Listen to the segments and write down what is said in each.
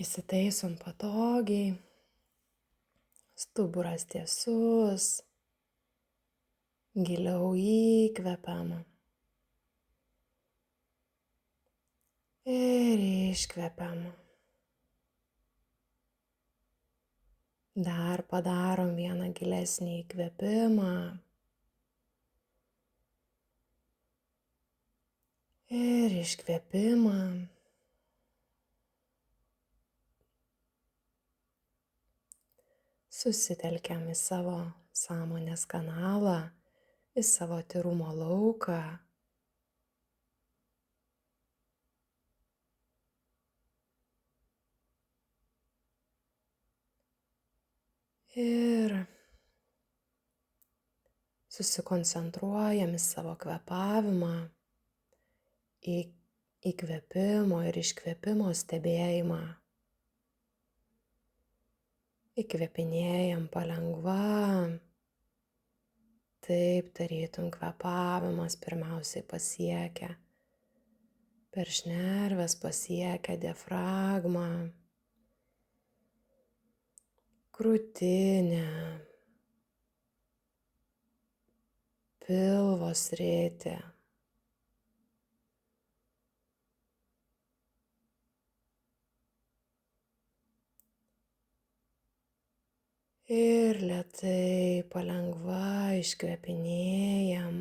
Įsitaisom patogiai, stuburas tiesus, giliau įkvepiam ir iškvepiam. Dar padarom vieną gilesnį įkvėpimą ir iškvėpimą. Susitelkiam į savo sąmonės kanalą, į savo tyrumo lauką. Ir susikoncentruojam į savo kvėpavimą, į įkvėpimo ir iškvėpimo stebėjimą. Įkvėpinėjam palengva, taip tarytum kvėpavimas pirmiausiai pasiekia per šnerves, pasiekia diafragmą, krūtinę, pilvo sritį. Ir lėtai palengva iškvėpinėjam.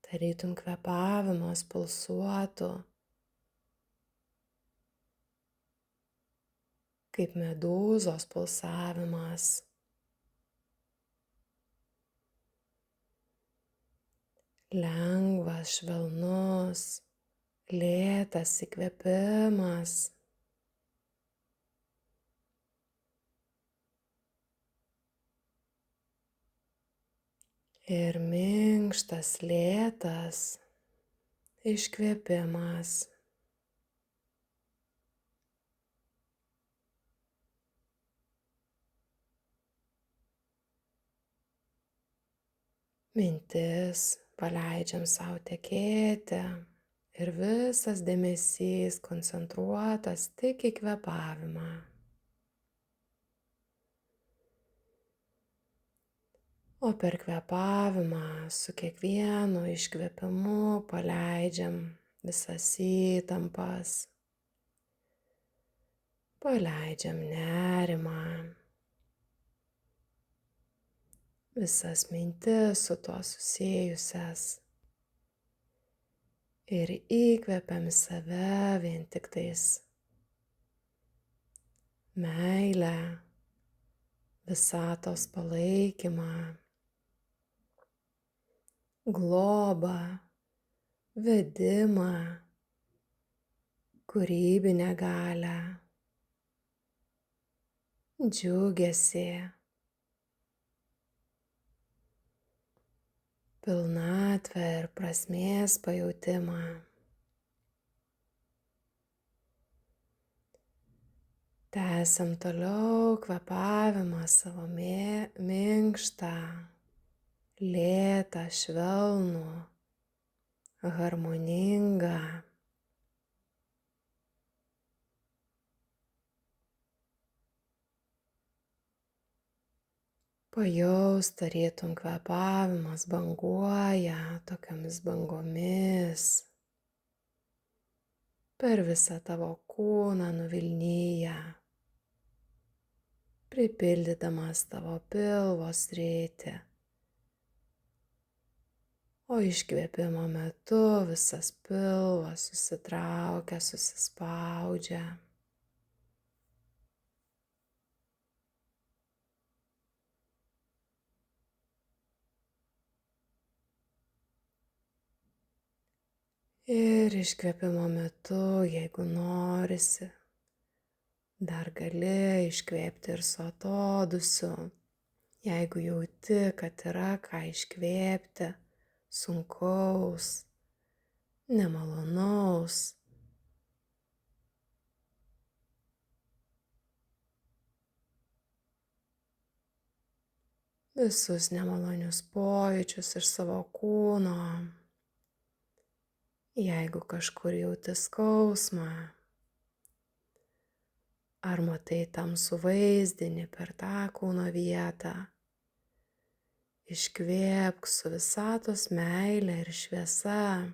Tarytum kvėpavimas pulsuotų, kaip medūzos pulsavimas. Lengvas, švelnus, lėtas įkvėpimas. Ir minkštas, lėtas iškvėpimas. Mintis paleidžiam sau tekėti ir visas dėmesys koncentruotas tik į kvėpavimą. O per kvėpavimą su kiekvienu iškvėpimu paleidžiam visas įtampas, paleidžiam nerimą, visas mintis su tuo susijusias ir įkvepiam į save vien tiktais meilę, visatos palaikymą, globą, vedimą, kūrybinę galią, džiugesį, pilnatvę ir prasmės pajautimą. Tęsiam toliau kvėpavimą savo minkštą, lėtą, švelnų, harmoningą. Pajaus, tarytum kvėpavimas banguoja tokiamis bangomis. Per visą tavo kūną nuvilnyja, pripildydamas tavo pilvo sritį. O iškvėpimo metu visas pilvas susitraukia, susispaudžia. Ir iškvėpimo metu, jeigu norisi, dar gali iškvėpti ir su atodūsiu. Jeigu jauti, kad yra ką iškvėpti, sunkaus, nemalonaus. Visus nemalonius pojūčius iš savo kūno Jeigu kažkur jauti skausmą, ar matai tamsų vaizdinį per tą kūno vietą, iškvėpk su visatos meile ir šviesa.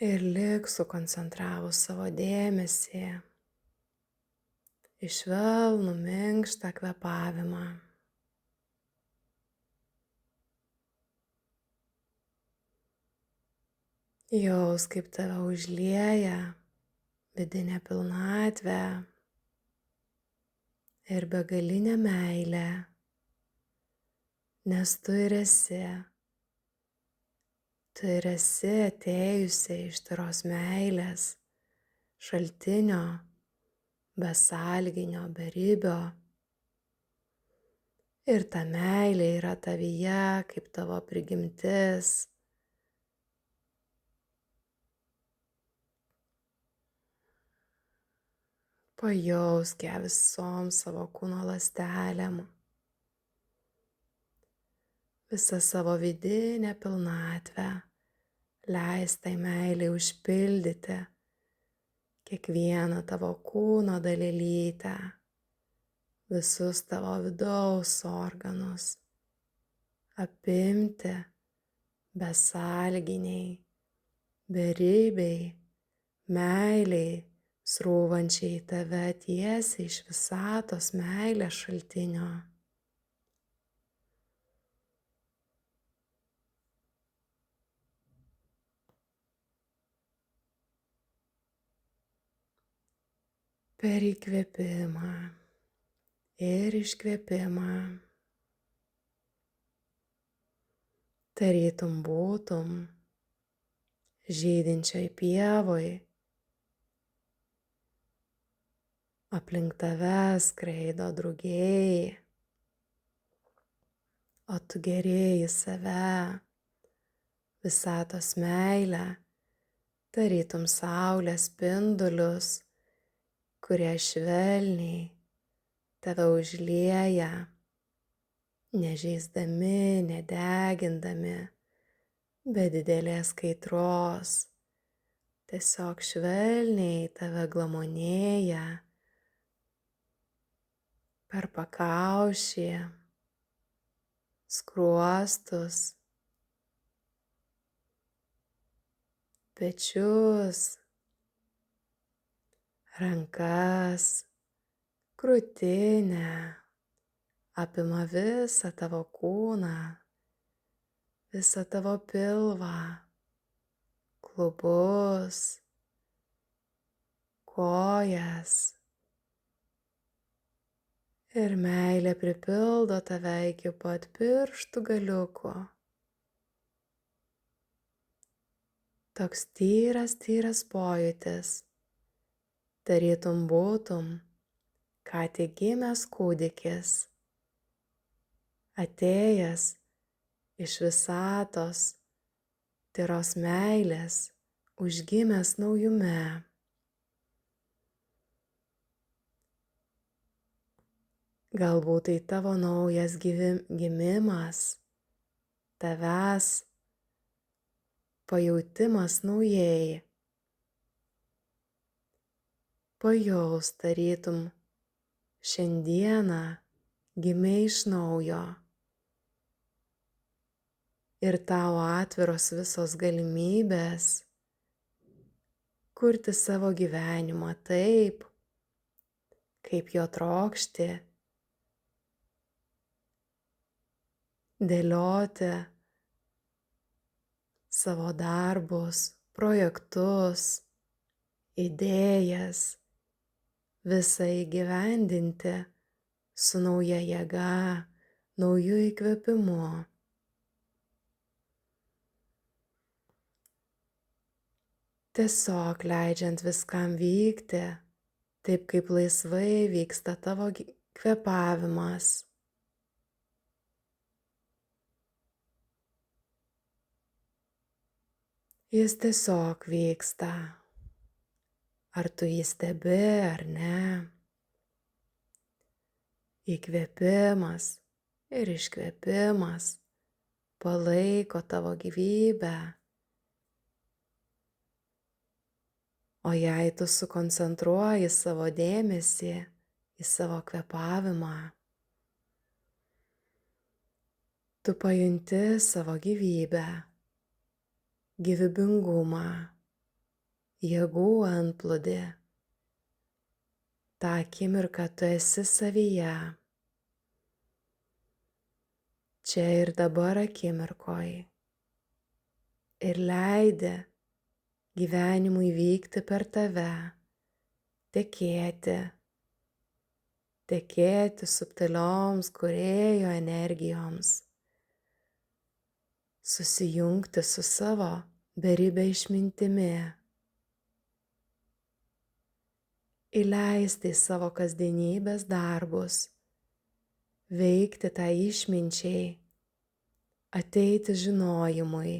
Ir lik sukoncentravus savo dėmesį į švelnų minkštą kvėpavimą. Jaus, kaip tave užlieja vidinė pilnatvė ir begalinė meilė, nes tu ir esi atėjusi iš tyros meilės, šaltinio, besąlyginio, beribio. Ir ta meilė yra tavyje kaip tavo prigimtis. Pajausk ją visom savo kūno ląstelėm, visą savo vidinę pilnatvę. Leisk tai meiliai užpildyti kiekvieną tavo kūno dalelytę, visus tavo vidaus organus, apimti besąlyginiai, beribiai, meiliai, srūvančiai į tave tiesiai iš visatos meilės šaltinio. Per įkvėpimą ir iškvėpimą, tarytum būtum žydinčioj pievoj, aplink tave skraido drugiai, o tu gerėji save, visatos meilę, tarytum saulės spindulius, kurie švelniai tave užlieja, nežeisdami, nedegindami, be didelės kaitros, tiesiog švelniai tave glamonėja per pakaušį, skruostus, pečius, rankas, krūtinę, apima visą tavo kūną, visą tavo pilvą, klubus, kojas. Ir meilė pripildo tave iki pat pirštų galiukų. Toks tyras pojūtis, tarytum būtum ką tik gimęs kūdikis, atėjęs iš visatos tyros meilės, užgimęs naujume. Galbūt tai tavo naujas gimimas, tavęs pajautimas naujai. Pajaus tarytum šiandieną gimei iš naujo ir tau atviros visos galimybės kurti savo gyvenimą taip, kaip jo trokšti, dėlioti savo darbus, projektus, idėjas, visą įgyvendinti su nauja jėga, nauju įkvėpimu. Tiesiog leidžiant viskam vykti, taip kaip laisvai vyksta tavo kvėpavimas. Jis tiesiog vyksta. Ar tu jį stebi ar ne? Įkvėpimas ir iškvėpimas palaiko tavo gyvybę. O jei tu sukoncentruoji savo dėmesį į savo kvėpavimą, tu pajunti savo gyvybę, gyvybingumą, jėgų antplūdį. Ta akimirka tu esi savyje, čia ir dabar akimirkoj, ir leidi gyvenimui vykti per tave, tekėti subtilioms kūrėjo energijoms, susijungti su savo beribė išmintimi, įleisti į savo kasdienybės darbus, veikti tą išminčiai, ateiti žinojimui.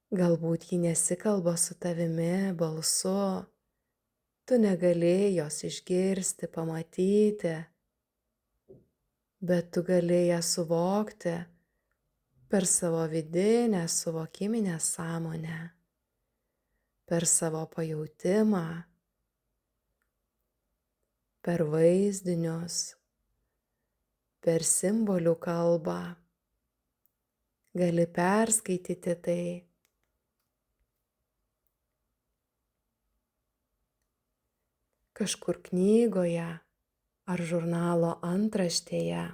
Galbūt ji nesikalba su tavimi balsu, tu negali jos išgirsti, pamatyti, bet tu gali ją suvokti per savo vidinę suvokiminę sąmonę, per savo pajautimą, per vaizdinius, per simbolių kalbą. Gali perskaityti tai. Kažkur knygoje ar žurnalo antraštėje.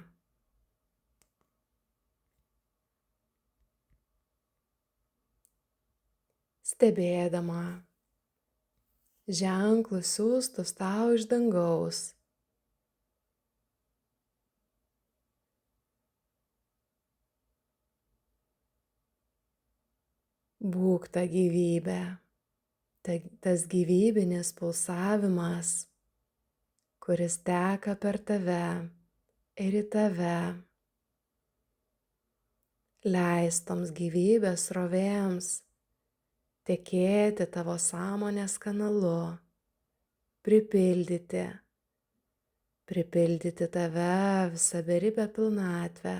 Stebėdama ženklus siųstus tau iš dangaus. Būk ta gyvybė, tas gyvybinis pulsavimas, kuris teka per tave ir į tave. Leis toms gyvybės srovėms tekėti tavo sąmonės kanalu, pripildyti tave visą beribę pilnatvę.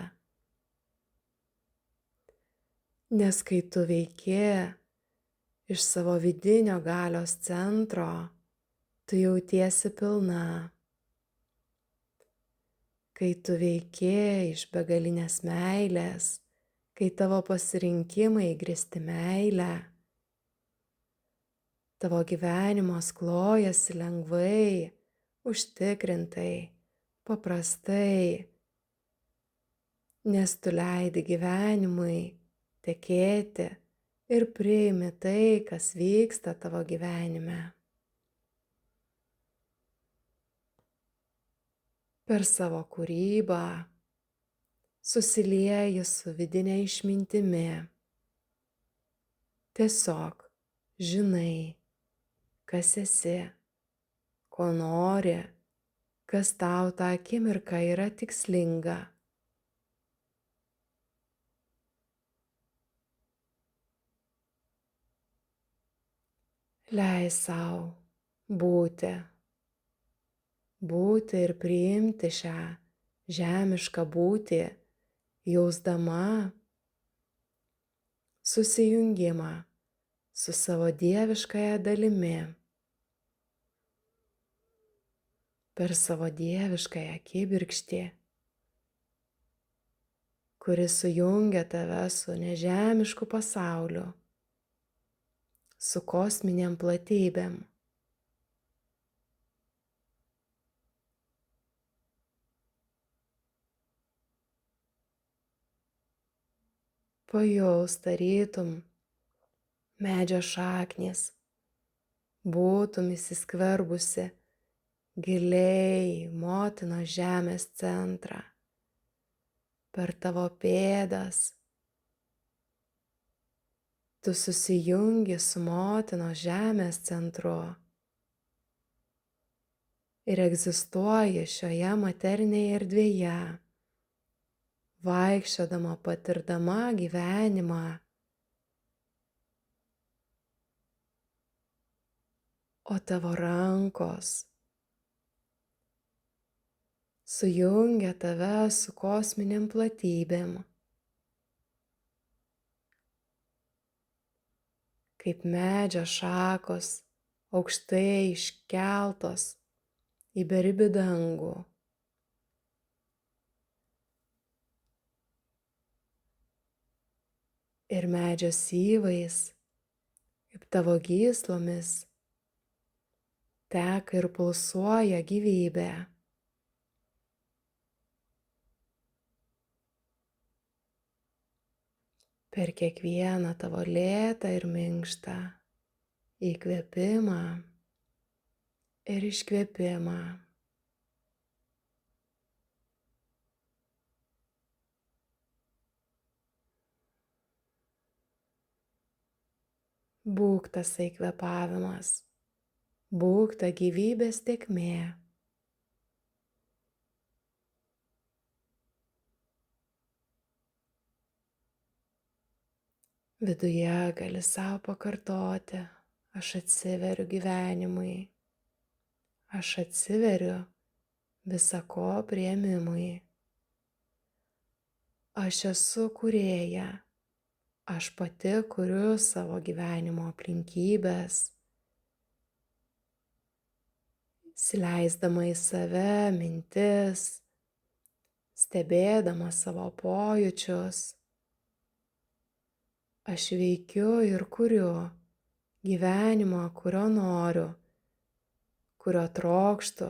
Nes kai tu veiki iš savo vidinio galios centro, tu jautiesi pilna. Kai tu veiki iš begalinės meilės, kai tavo pasirinkimai grįsti meilę, tavo gyvenimas klojasi lengvai, užtikrintai, paprastai, nes tu leidi gyvenimui tekėti ir priimi tai, kas vyksta tavo gyvenime. Per savo kūrybą susilieji su vidinė išmintimi. Tiesiog žinai, kas esi, ko nori, kas tau tą akimirką yra tikslinga. Leis sau būti ir priimti šią žemišką būtį, jausdama susijungimą su savo dieviškąja dalimi. Per savo dieviškąją kibirkštį, kuris sujungia tave su nežemišku pasauliu, su kosminėm platybėm. Pajaus tarytum medžio šaknys, būtum įsiskverbusi giliai motinos žemės centrą, per tavo pėdas. Tu susijungi su motinos žemės centru ir egzistuoji šioje materinėje erdvėje, vaikščiodama, patirdama gyvenimą. O tavo rankos sujungia tave su kosminėm platybėm, kaip medžio šakos aukštai iškeltos į beribį dangų. Ir medžio syvais, kaip tavo gyslomis, teka ir pulsuoja gyvybė. Per kiekvieną tavo lėtą ir minkštą įkvėpimą ir iškvėpimą. Būk tasai kvėpavimas, būk ta gyvybės tėkmė. Viduje gali sau pakartoti: aš atsiveriu gyvenimui, aš atsiveriu visa ko priėmimui. Aš esu kūrėja, aš pati kuriu savo gyvenimo aplinkybės, įsileisdama į save mintis, stebėdama savo pojūčius. Aš veikiu ir kuriu gyvenimą, kurio noriu, kurio trokštu,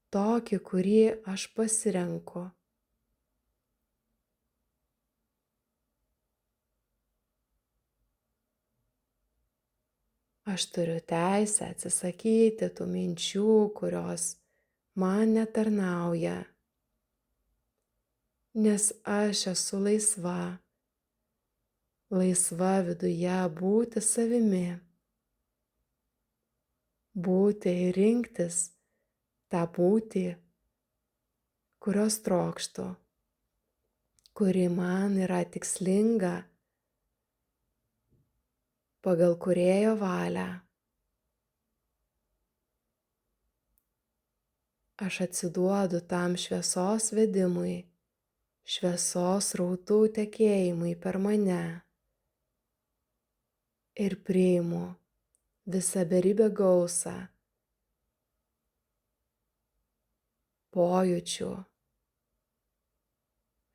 tokį, kurį aš pasirenku. Aš turiu teisę atsisakyti tų minčių, kurios man netarnauja, nes aš esu laisva, laisva viduje būti savimi, būti ir rinktis tą būtį, kurios trokštu, kuri man yra tikslinga pagal kūrėjo valią. Aš atsiduodu tam šviesos vedimui, šviesos srautų tekėjimui per mane ir priimu visą beribę gausą pojūčių,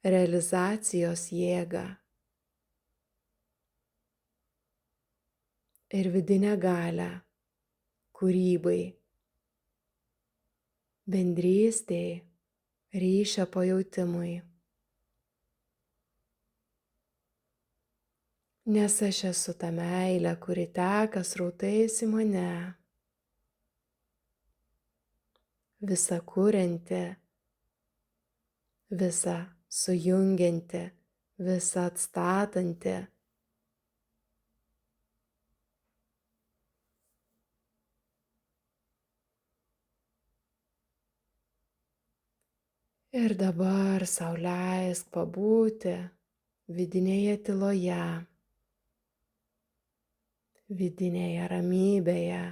realizacijos jėgą ir vidinę galią kūrybai, bendrystei, ryšio pajautimui. Nes aš esu ta meilė, kuri teka srautais į mane, visa kurianti, visa sujungianti, visa atstatanti. Ir dabar sau leisk pabūti vidinėje tyloje, vidinėje ramybėje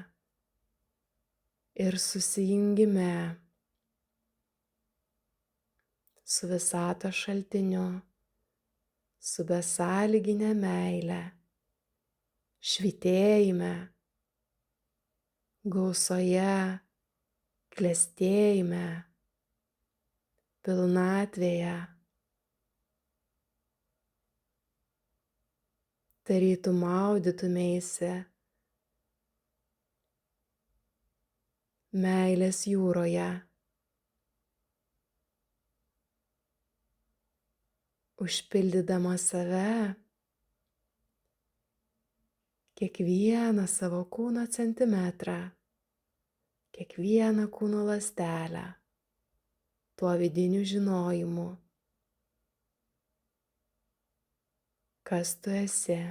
ir susijungime su visatos šaltiniu, su besąlyginė meile, švytėjime, gausoje, klestėjime, pilnatvėje. Tarytum maudytumeisi meilės jūroje, užpildydama save, kiekvieną savo kūno centimetrą, kiekvieną kūno ląstelę, tuo vidiniu žinojimu, kas tu esi.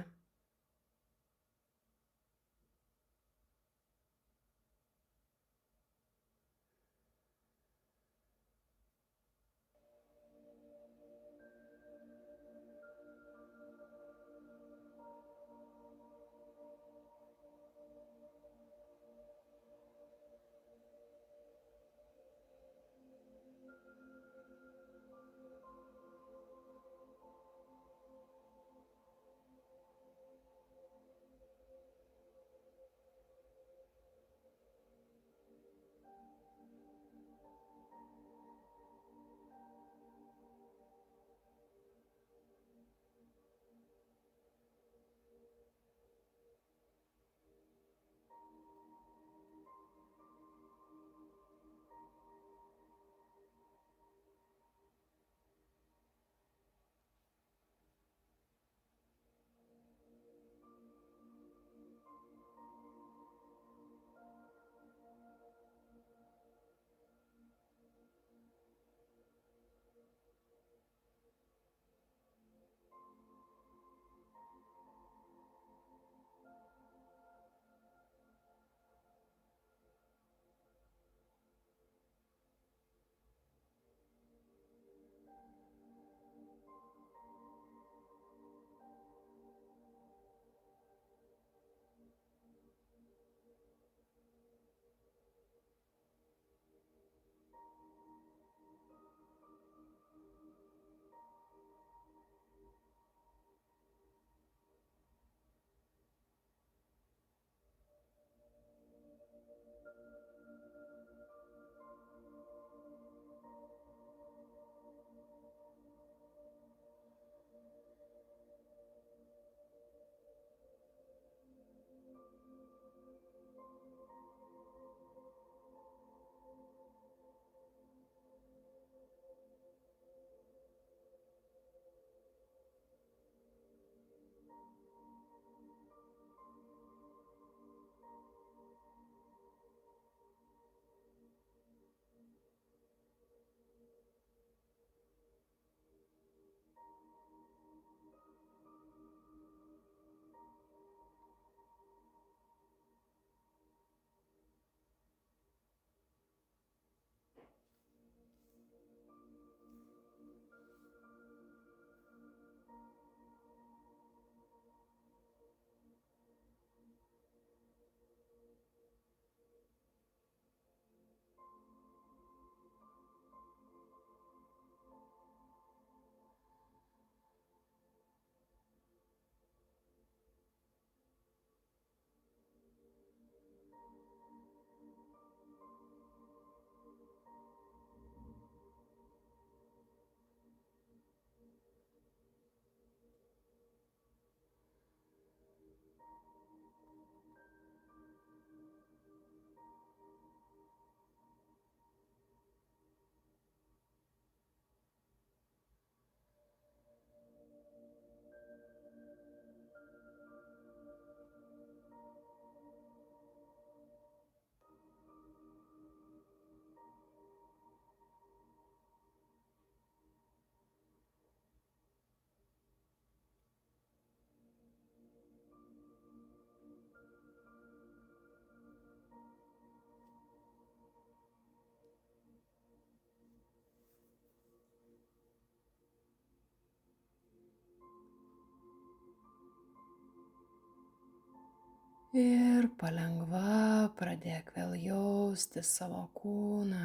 Ir palengva pradėk vėl jausti savo kūną,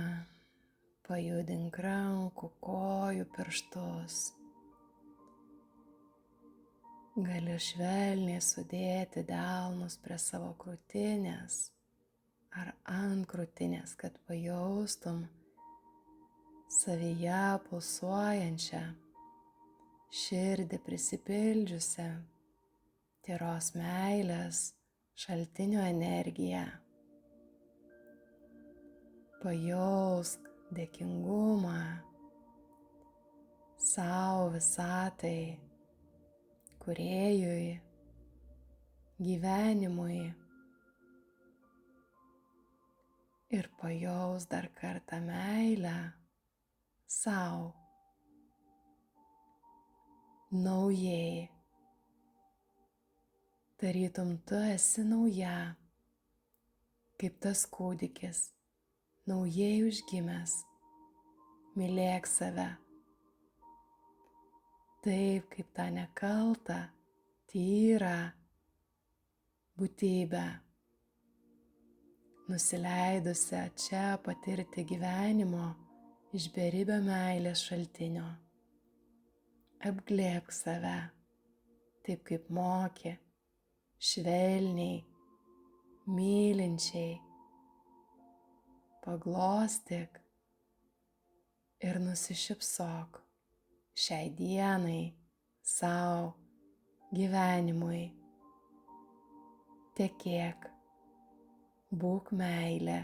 pajudink rankų, kojų pirštus. Gali švelniai sudėti delnus prie savo krūtinės ar ant krūtinės, kad pajaustum savyje pulsuojančią, širdį prisipildžiusią tyros meilės šaltinio energiją. Pajausk dėkingumą sau, visatai, kūrėjui, gyvenimui. Ir pajaus dar kartą meilę sau. Naujai. Tarytum tu esi nauja, kaip tas kūdikis, naujai užgimęs. Mylėk save. Taip kaip tą nekaltą, tyrą būtybę, nusileidusią čia patirti gyvenimo iš beribio meilės šaltinio. Apglėbk save, taip kaip moki, švelniai, mylinčiai. Paglostyk ir nusišypsok šiai dienai, sau, gyvenimui. Tekėk, būk meilė,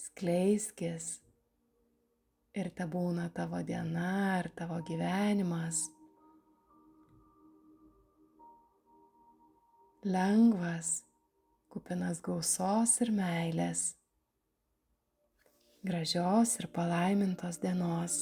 skleiskis ir tebūna tavo diena ar tavo gyvenimas lengvas, kupinas gausos ir meilės. Gražios ir palaimintos dienos.